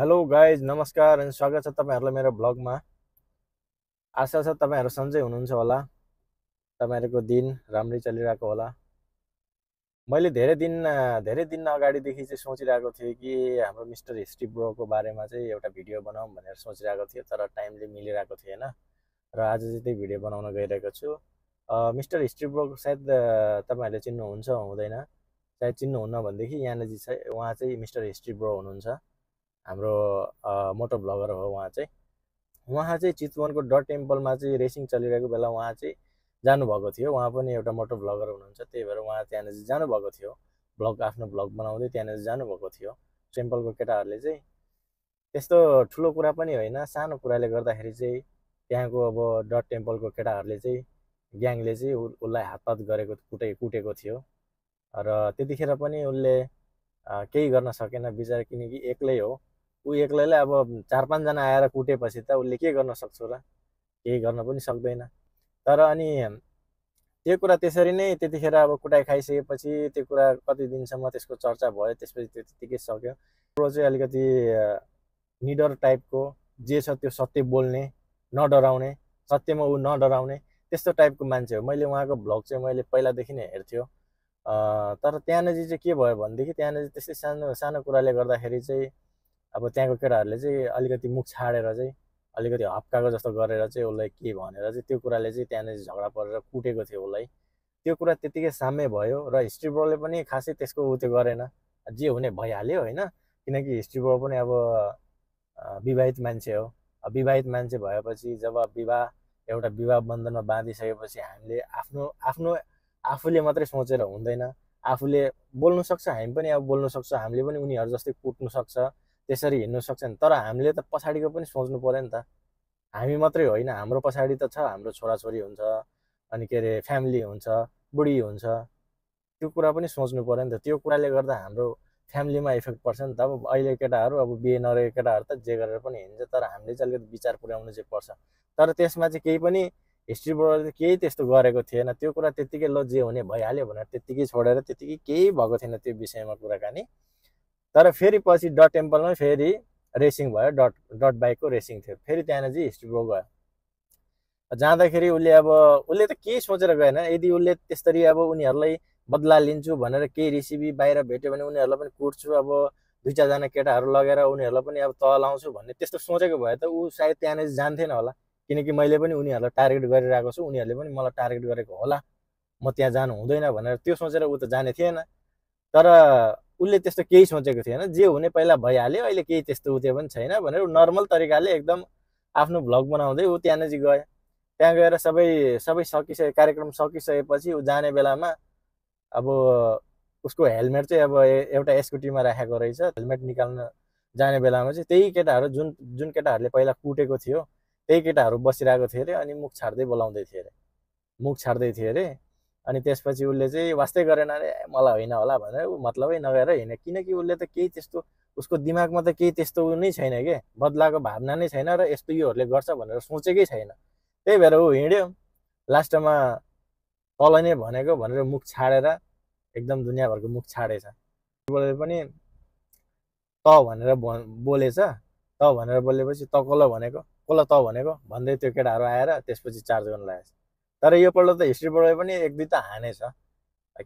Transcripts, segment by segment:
Hello guys, नमस्कार अनि स्वागत छ तपाईँहरूलाई मेरो ब्लगमा। आशा छ तपाईँहरू सन्चै हुनुहुन्छ होला। तपाईँहरूको दिन राम्रै चलिरहेको होला। मैले धेरै दिन अगाडिदेखि चाहिँ सोचिरहेको थिएँ कि हाम्रो मिस्टर हिस्ट्री ब्रोको बारेमा चाहिँ एउटा भिडियो बनाऊँ भनेर सोचिरहेको थिएँ, तर टाइमले मिलिरहेको थिएन र आज चाहिँ त्यही भिडियो बनाउन गइरहेको छु। मिस्टर हिस्ट्री ब्रोको सायद तपाईँहरूले चिन्नुहुन्छ हुँदैन, सायद चिन्नुहुन्न भनेदेखि यहाँनिर चाहिँ उहाँ चाहिँ मिस्टर हिस्ट्री ब्रो हुनुहुन्छ। हाम्रो मोटो ब्लगर हो उहाँ चाहिँ चितवनको डट टेम्पलमा चाहिँ रेसिङ चलिरहेको बेला उहाँ चाहिँ जानुभएको थियो। उहाँ पनि एउटा मोटो ब्लगर हुनुहुन्छ, त्यही भएर उहाँ त्यहाँनिर जानुभएको थियो। आफ्नो ब्लग बनाउँदै त्यहाँनिर जानुभएको थियो। टेम्पलको केटाहरूले चाहिँ त्यस्तो ठुलो कुरा पनि होइन, सानो कुराले गर्दाखेरि चाहिँ त्यहाँको अब डट टेम्पलको केटाहरूले चाहिँ ग्याङले चाहिँ उसलाई हातपात गरेको कुटेको थियो र त्यतिखेर पनि उसले केही गर्न सकेन बिचरा, किनकि एक्लै हो। ऊ एक्लैले अब 4-5 जना आएर कुटेपछि त उसले के गर्न सक्छ र? केही गर्न पनि सक्दैन। तर अनि त्यो कुरा त्यसरी नै त्यतिखेर अब कुटाइ खाइसकेपछि त्यो कुरा कति दिनसम्म त्यसको चर्चा भयो, त्यसपछि त्यो त्यतिकै सक्यो। प्रो चाहिँ अलिकति निडर टाइपको, जे छ त्यो सत्य बोल्ने, नडराउने, सत्यमा ऊ नडराउने त्यस्तो टाइपको मान्छे हो। मैले उहाँको भ्लग चाहिँ मैले पहिलादेखि नै हेर्थ्यो। तर त्यहाँनिर चाहिँ के भयो भनेदेखि त्यहाँनिर त्यस्तै सानो सानो कुराले गर्दाखेरि चाहिँ अब त्यहाँको केटाहरूले चाहिँ अलिकति मुख छाडेर चाहिँ अलिकति हप्काएको जस्तो गरेर चाहिँ उसलाई के भनेर चाहिँ त्यो कुराले चाहिँ त्यहाँनिर झगडा परेर कुटेको थियो उसलाई। त्यो कुरा त्यतिकै साम्य भयो र हिस्ट्री ब्रोले पनि खासै त्यसको उ त्यो गरेन, जे हुने भइहाल्यो होइन। किनकि हिस्ट्री ब्रो पनि अब विवाहित मान्छे हो। विवाहित मान्छे भएपछि जब एउटा विवाह बन्धनमा बाँधिसकेपछि हामीले आफ्नो आफ्नो आफूले मात्रै सोचेर हुँदैन। आफूले बोल्नु सक्छ, हामी पनि अब बोल्नु सक्छ, हामीले पनि उनीहरू जस्तै कुट्नु सक्छ, त्यसरी हिँड्नु सक्छ नि। तर हामीले त पछाडिको पनि सोच्नु पर्यो नि त। हामी मात्रै होइन, हाम्रो पछाडि त छ, हाम्रो छोराछोरी हुन्छ, अनि के अरे फ्यामिली हुन्छ, बुढी हुन्छ, त्यो कुरा पनि सोच्नु पर्यो नि त। त्यो कुराले गर्दा हाम्रो फ्यामिलीमा इफेक्ट पर्छ नि त। अब अहिले केटाहरू अब बिहे नरहेको केटाहरू त जे गरेर पनि हिँड्छ, तर हामीले चाहिँ अलिकति विचार पुर्याउनु चाहिँ पर्छ। तर त्यसमा चाहिँ केही पनि हिस्ट्रीबाट केही त्यस्तो गरेको थिएन। त्यो कुरा त्यत्तिकै ल जे हुने भइहाल्यो भनेर त्यत्तिकै छोडेर त्यत्तिकै केही भएको थिएन त्यो विषयमा कुराकानी। तर फेरि पछि डट टेम्पलमै फेरि रेसिङ भयो, डट बाइकको रेसिङ थियो। फेरि त्यहाँनिर चाहिँ हिस्ट्री ब्रो गयो। जाँदाखेरि उसले त केही सोचेर गएन। यदि उसले त्यसरी अब उनीहरूलाई बदला लिन्छु भनेर केही रेसिपी बाहिर भेट्यो भने उनीहरूलाई पनि कुट्छु, अब 2-4 जना केटाहरू लगेर उनीहरूलाई पनि अब तल लाउँछु भन्ने त्यस्तो सोचेको भए त ऊ सायद त्यहाँनिर जान्थेन होला। किनकि मैले पनि उनीहरूलाई टार्गेट गरिरहेको छु, उनीहरूले पनि मलाई टार्गेट गरेको होला, म त्यहाँ जानु हुँदैन भनेर त्यो सोचेर ऊ त जाने थिएन। तर उसले त्यस्तो केही सोचेको थिएन, जे हुने पहिला भइहाल्यो, अहिले केही त्यस्तो उयो पनि छैन भनेर नर्मल तरिकाले एकदम आफ्नो भ्लग बनाउँदै ऊ त्यहाँनिर गयो। त्यहाँ गएर सबै कार्यक्रम सकिसकेपछि ऊ जाने बेलामा अब उसको हेलमेट चाहिँ अब एउटा स्कुटीमा राखेको रहेछ। हेलमेट निकाल्न जाने बेलामा चाहिँ त्यही केटाहरू जुन जुन केटाहरूले पहिला कुटेको थियो त्यही केटाहरू बसिरहेको थियो अरे, अनि मुख छाड्दै थियो अरे। अनि त्यसपछि उसले चाहिँ वास्तै गरेन अरे, मलाई होइन होला भनेर ऊ मतलबै नगएर हिँड्यो। किनकि उसले त केही त्यस्तो, उसको दिमागमा त केही त्यस्तो नै छैन के, बदलाको भावना नै छैन र यस्तो योहरूले गर्छ भनेर सोचेकै छैन। त्यही भएर ऊ हिँड्यो। लास्टमा तल नै भनेको भनेर मुख छाडेर एकदम दुनियाँभरको मुख छाडेछ। पनि त भनेर बोलेछ। त भनेर बोलेपछि त कसलाई त भनेको भन्दै त्यो केटाहरू आएर त्यसपछि चार्ज गर्न लागेछ। तर योपल्ट त हिस्ट्रीबाट पनि 1-2 त हानेछ।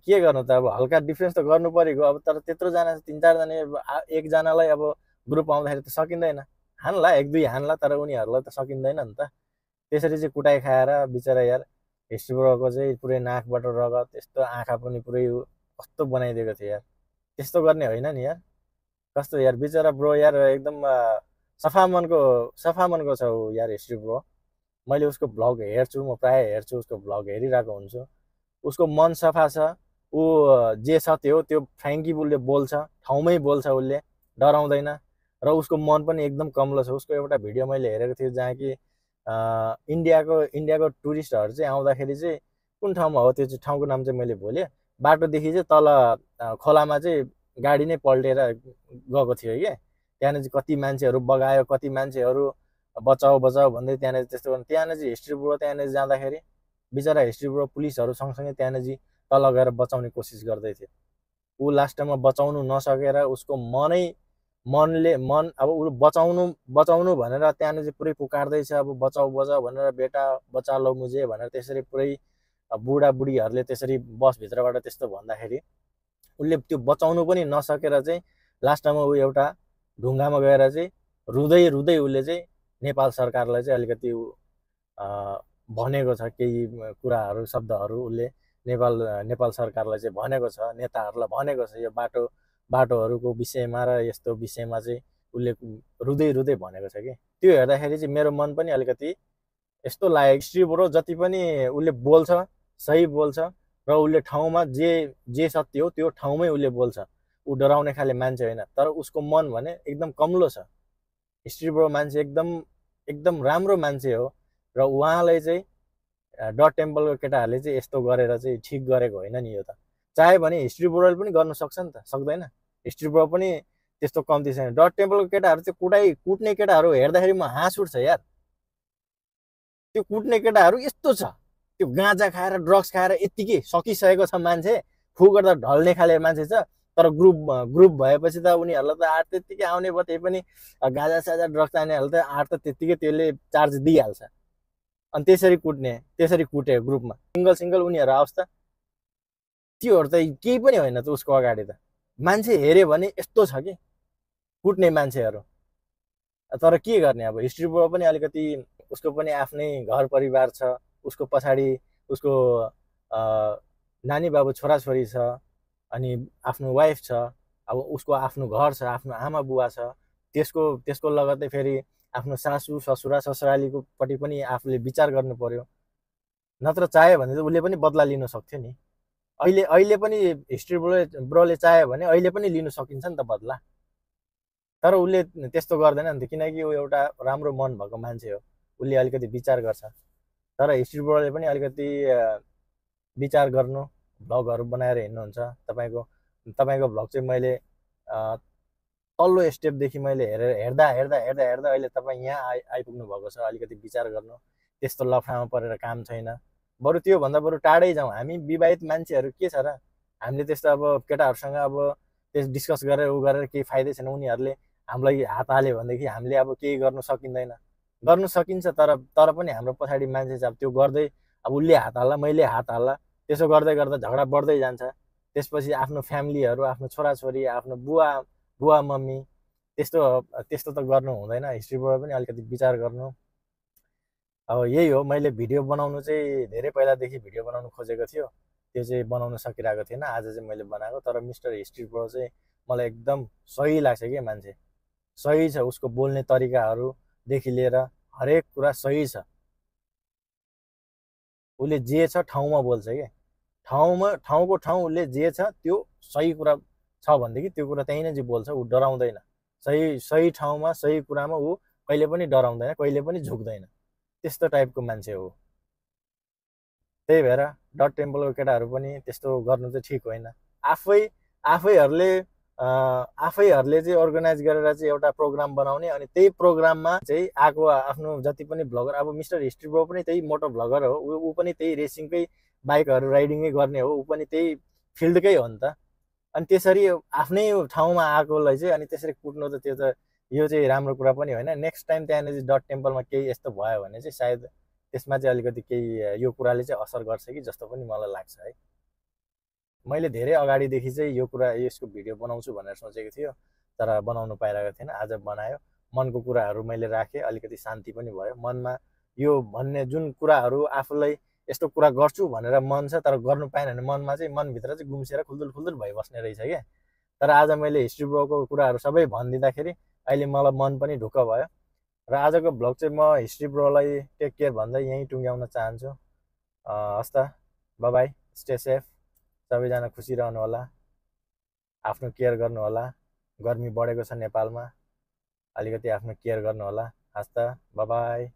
के गर्नु त, अब हल्का डिफेन्स त गर्नु परेको। अब तर त्यत्रोजना 3-4 जना एकजनालाई अब ग्रुप आउँदाखेरि त सकिँदैन। हान्ला 1-2 हान्ला, तर उनीहरूलाई त सकिँदैन नि त। त्यसरी चाहिँ कुटाइ खाएर बिचरा यार हिस्ट्री ब्रोको चाहिँ पुरै नाकबाट रगत, त्यस्तो आँखा पनि पुरै कस्तो बनाइदिएको थियो यार। त्यस्तो गर्ने होइन नि यार, कस्तो यार बिचरा ब्रो यार, एकदम सफा मनको छ ऊ यार हिस्ट्री ब्रो। मैले उसको भ्लग हेर्छु, म प्रायः हेर्छु, उसको भ्लग हेरिरहेको हुन्छु। उसको मन सफा छ। ऊ जे छ त्यो फ्रेङ्की उसले बोल्छ, ठाउँमै बोल्छ, उसले डराउँदैन र उसको मन पनि एकदम कमलो छ। उसको एउटा भिडियो मैले हेरेको थिएँ जहाँ कि इन्डियाको टुरिस्टहरू चाहिँ आउँदाखेरि चाहिँ कुन ठाउँमा हो त्यो चाहिँ ठाउँको नाम चाहिँ मैले भुलेँ, बाटोदेखि चाहिँ तल खोलामा चाहिँ गाडी नै पल्टेर गएको थियो क्या। त्यहाँनिर चाहिँ कति मान्छेहरू बगायो, कति मान्छेहरू बचाऊ भन्दै त्यहाँनिर त्यस्तो गर्नु। त्यहाँनिर चाहिँ हिस्ट्री ब्रो त्यहाँनिर जाँदाखेरि बिचरा हिस्ट्री ब्रो पुलिसहरू सँगसँगै त्यहाँनिर तल गएर बचाउने कोसिस गर्दै थियो। ऊ लास्टमा बचाउनु नसकेर उसको मनै मन अब उ बचाउनु भनेर त्यहाँनिर चाहिँ पुरै पुकार्दैछ, अब बचाउ बचाउ भनेर, बेटा बचा लो मुझे भनेर त्यसरी पुरै बुढाबुढीहरूले त्यसरी बसभित्रबाट त्यस्तो भन्दाखेरि उसले त्यो बचाउनु पनि नसकेर चाहिँ लास्टमा ऊ एउटा ढुङ्गामा गएर चाहिँ रुँदै रुँदै उसले चाहिँ नेपाल सरकारलाई चाहिँ अलिकति भनेको छ, केही कुराहरू शब्दहरू उसले नेपाल सरकारलाई चाहिँ भनेको छ, नेताहरूलाई भनेको छ, यो बाटोहरूको विषयमा र यस्तो विषयमा चाहिँ उसले रुँदै रुँदै भनेको छ कि त्यो हेर्दाखेरि चाहिँ मेरो मन पनि अलिकति यस्तो लाग्यो, हिस्ट्रीबाट जति पनि उसले बोल्छ सही बोल्छ र उसले ठाउँमा जे सत्य हो त्यो ठाउँमै उसले बोल्छ, ऊ डराउने खाले मान्छे होइन, तर उसको मन भने एकदम कम्लो छ। हिस्ट्रीबाट मान्छे एकदम राम्रो मान्छे हो र उहाँलाई चाहिँ डट टेम्पलको केटाहरूले चाहिँ यस्तो गरेर चाहिँ ठिक गरेको होइन नि। यो त चाहे भने हिस्ट्री ब्रोले पनि गर्न सक्छ नि त, सक्दैन? हिस्ट्री ब्रो पनि त्यस्तो कम्ती छैन। डट टेम्पलको केटाहरू चाहिँ कुट्ने केटाहरू हेर्दाखेरि म हाँस उठ्छ यार। त्यो कुट्ने केटाहरू यस्तो छ, त्यो गाँजा खाएर ड्रग्स खाएर यत्तिकै सकिसकेको छ मान्छे, फु गर्दा ढल्ने खाले मान्छे छ, तर ग्रुप भएपछि त उनीहरूलाई त आठ त्यत्तिकै आउने भयो, त्यही पनि गाँजा साजा ड्रग्स खानेहरूलाई त आठ त त्यत्तिकै त्यसले चार्ज दिइहाल्छ। अनि त्यसरी कुटे ग्रुपमा सिङ्गल उनीहरू अवस्था त्योहरू त केही पनि होइन त उसको अगाडि त। मान्छे हेऱ्यो भने यस्तो छ कि कुट्ने मान्छेहरू, तर के गर्ने अब। हिस्ट्रीबाट पनि अलिकति उसको पनि आफ्नै घर परिवार छ, उसको पछाडि उसको नानी बाबु छोराछोरी छ, अनि आफ्नो वाइफ छ, अब उसको आफ्नो घर छ, आफ्नो आमा बुवा छ, त्यसको लगतै फेरि आफ्नो सासू ससुरा ससुरालीको पट्टि पनि आफूले विचार गर्नु पर्यो, नत्र चाह्यो भने त उसले पनि बदला लिन सक्थ्यो नि। अहिले पनि हिस्ट्री ब्रोले चाह्यो भने अहिले पनि लिन सकिन्छ नि त बदला, तर उसले त्यस्तो गर्दैन नि त, किनकि ऊ एउटा राम्रो मन भएको मान्छे हो, उसले अलिकति विचार गर्छ। तर हिस्ट्री ब्रोले पनि अलिकति विचार गर्नु, भ्लगहरू बनाएर हिँड्नुहुन्छ। तपाईँको भ्लग चाहिँ मैले तल्लो स्टेपदेखि मैले हेर्दा अहिले तपाईँ यहाँ आइपुग्नु भएको छ। अलिकति विचार गर्नु, त्यस्तो लफडामा परेर काम छैन। बरु त्योभन्दा बरु टाढै जाउँ हामी। विवाहित मान्छेहरू के छ र, हामीले त्यस्तो अब केटाहरूसँग अब त्यस डिस्कस गरेर गरेर केही फाइदै छैन। उनीहरूले हामीलाई हात हाल्यो भनेदेखि हामीले अब केही गर्नु सकिँदैन। गर्नु सकिन्छ, तर पनि हाम्रो पछाडि मान्छे छ, अब त्यो गर्दै अब उसले हात हाल्ला मैले हात हाल्ला, त्यसो गर्दै गर्दा झगडा बढ्दै जान्छ। त्यसपछि आफ्नो फ्यामिलीहरू, आफ्नो छोराछोरी, आफ्नो बुवा मम्मी, त्यस्तो त गर्नु हुँदैन। हिस्ट्रीबाट पनि अलिकति विचार गर्नु। अब यही हो, मैले भिडियो बनाउनु चाहिँ धेरै पहिलादेखि भिडियो बनाउनु खोजेको थियो, त्यो चाहिँ बनाउन सकिरहेको थिएन। आज चाहिँ मैले बनाएको। तर मिस्टर हिस्ट्री ब्रो चाहिँ मलाई एकदम सही लाग्छ कि मान्छे सही छ, उसको बोल्ने तरिकाहरूदेखि लिएर हरेक कुरा सही छ। उसले जे छ ठाउँमा बोल्छ कि ठाउँको ठाउँ उसले जे छ त्यो सही कुरा छ भनेदेखि त्यो कुरा त्यहीँ नै चाहिँ बोल्छ। ऊ डराउँदैन, सही ठाउँमा सही कुरामा ऊ कहिले पनि डराउँदैन, कहिले पनि झुक्दैन, त्यस्तो टाइपको मान्छे हो। त्यही भएर डट टेम्पलको केटाहरू पनि त्यस्तो गर्नु चाहिँ ठिक होइन। आफैहरूले चाहिँ अर्गनाइज गरेर चाहिँ एउटा प्रोग्राम बनाउने, अनि त्यही प्रोग्राममा चाहिँ आएको आफ्नो जति पनि भ्लगर, अब मिस्टर हिस्ट्री ब्रो पनि त्यही मोटो भ्लगर हो, ऊ पनि त्यही रेसिङकै बाइकहरू राइडिङै गर्ने हो, ऊ पनि त्यही फिल्डकै हो नि त। अनि त्यसरी आफ्नै ठाउँमा आएकोलाई चाहिँ अनि त्यसरी कुट्नु त त्यो त यो चाहिँ राम्रो कुरा पनि होइन। नेक्स्ट टाइम त्यहाँनिर डट टेम्पलमा केही यस्तो भयो भने चाहिँ सायद त्यसमा चाहिँ अलिकति केही यो कुराले चाहिँ असर गर्छ कि जस्तो पनि मलाई लाग्छ है। मैले धेरै अगाडिदेखि चाहिँ यसको भिडियो बनाउँछु भनेर सोचेको थियो, तर बनाउनु पाइरहेको थिएन। आज बनायो, मनको कुराहरू मैले राखेँ, अलिकति शान्ति पनि भयो मनमा। यो भन्ने जुन कुराहरू आफूलाई यस्तो कुरा गर्छु भनेर मन छ, तर गर्नु पाएन भने मनमा चाहिँ मनभित्र चाहिँ गुम्सेर खुल्दुल भइबस्ने रहेछ क्या। तर आज मैले हिस्ट्री ब्रोको कुराहरू सबै भनिदिँदाखेरि अहिले मलाई मन पनि ढुक्क भयो। र आजको भ्लग चाहिँ म हिस्ट्री ब्रोलाई टेक केयर भन्दै यहीँ टुङ्ग्याउन चाहन्छु। हस् त, बाइ बाइ, स्टे सेफ, सबैजना खुसी रहनु होला, आफ्नो केयर गर्नु होला। गर्मी बढेको छ नेपालमा, अलिकति आफ्नो केयर गर्नु होला। हस् त, बाइ बाइ।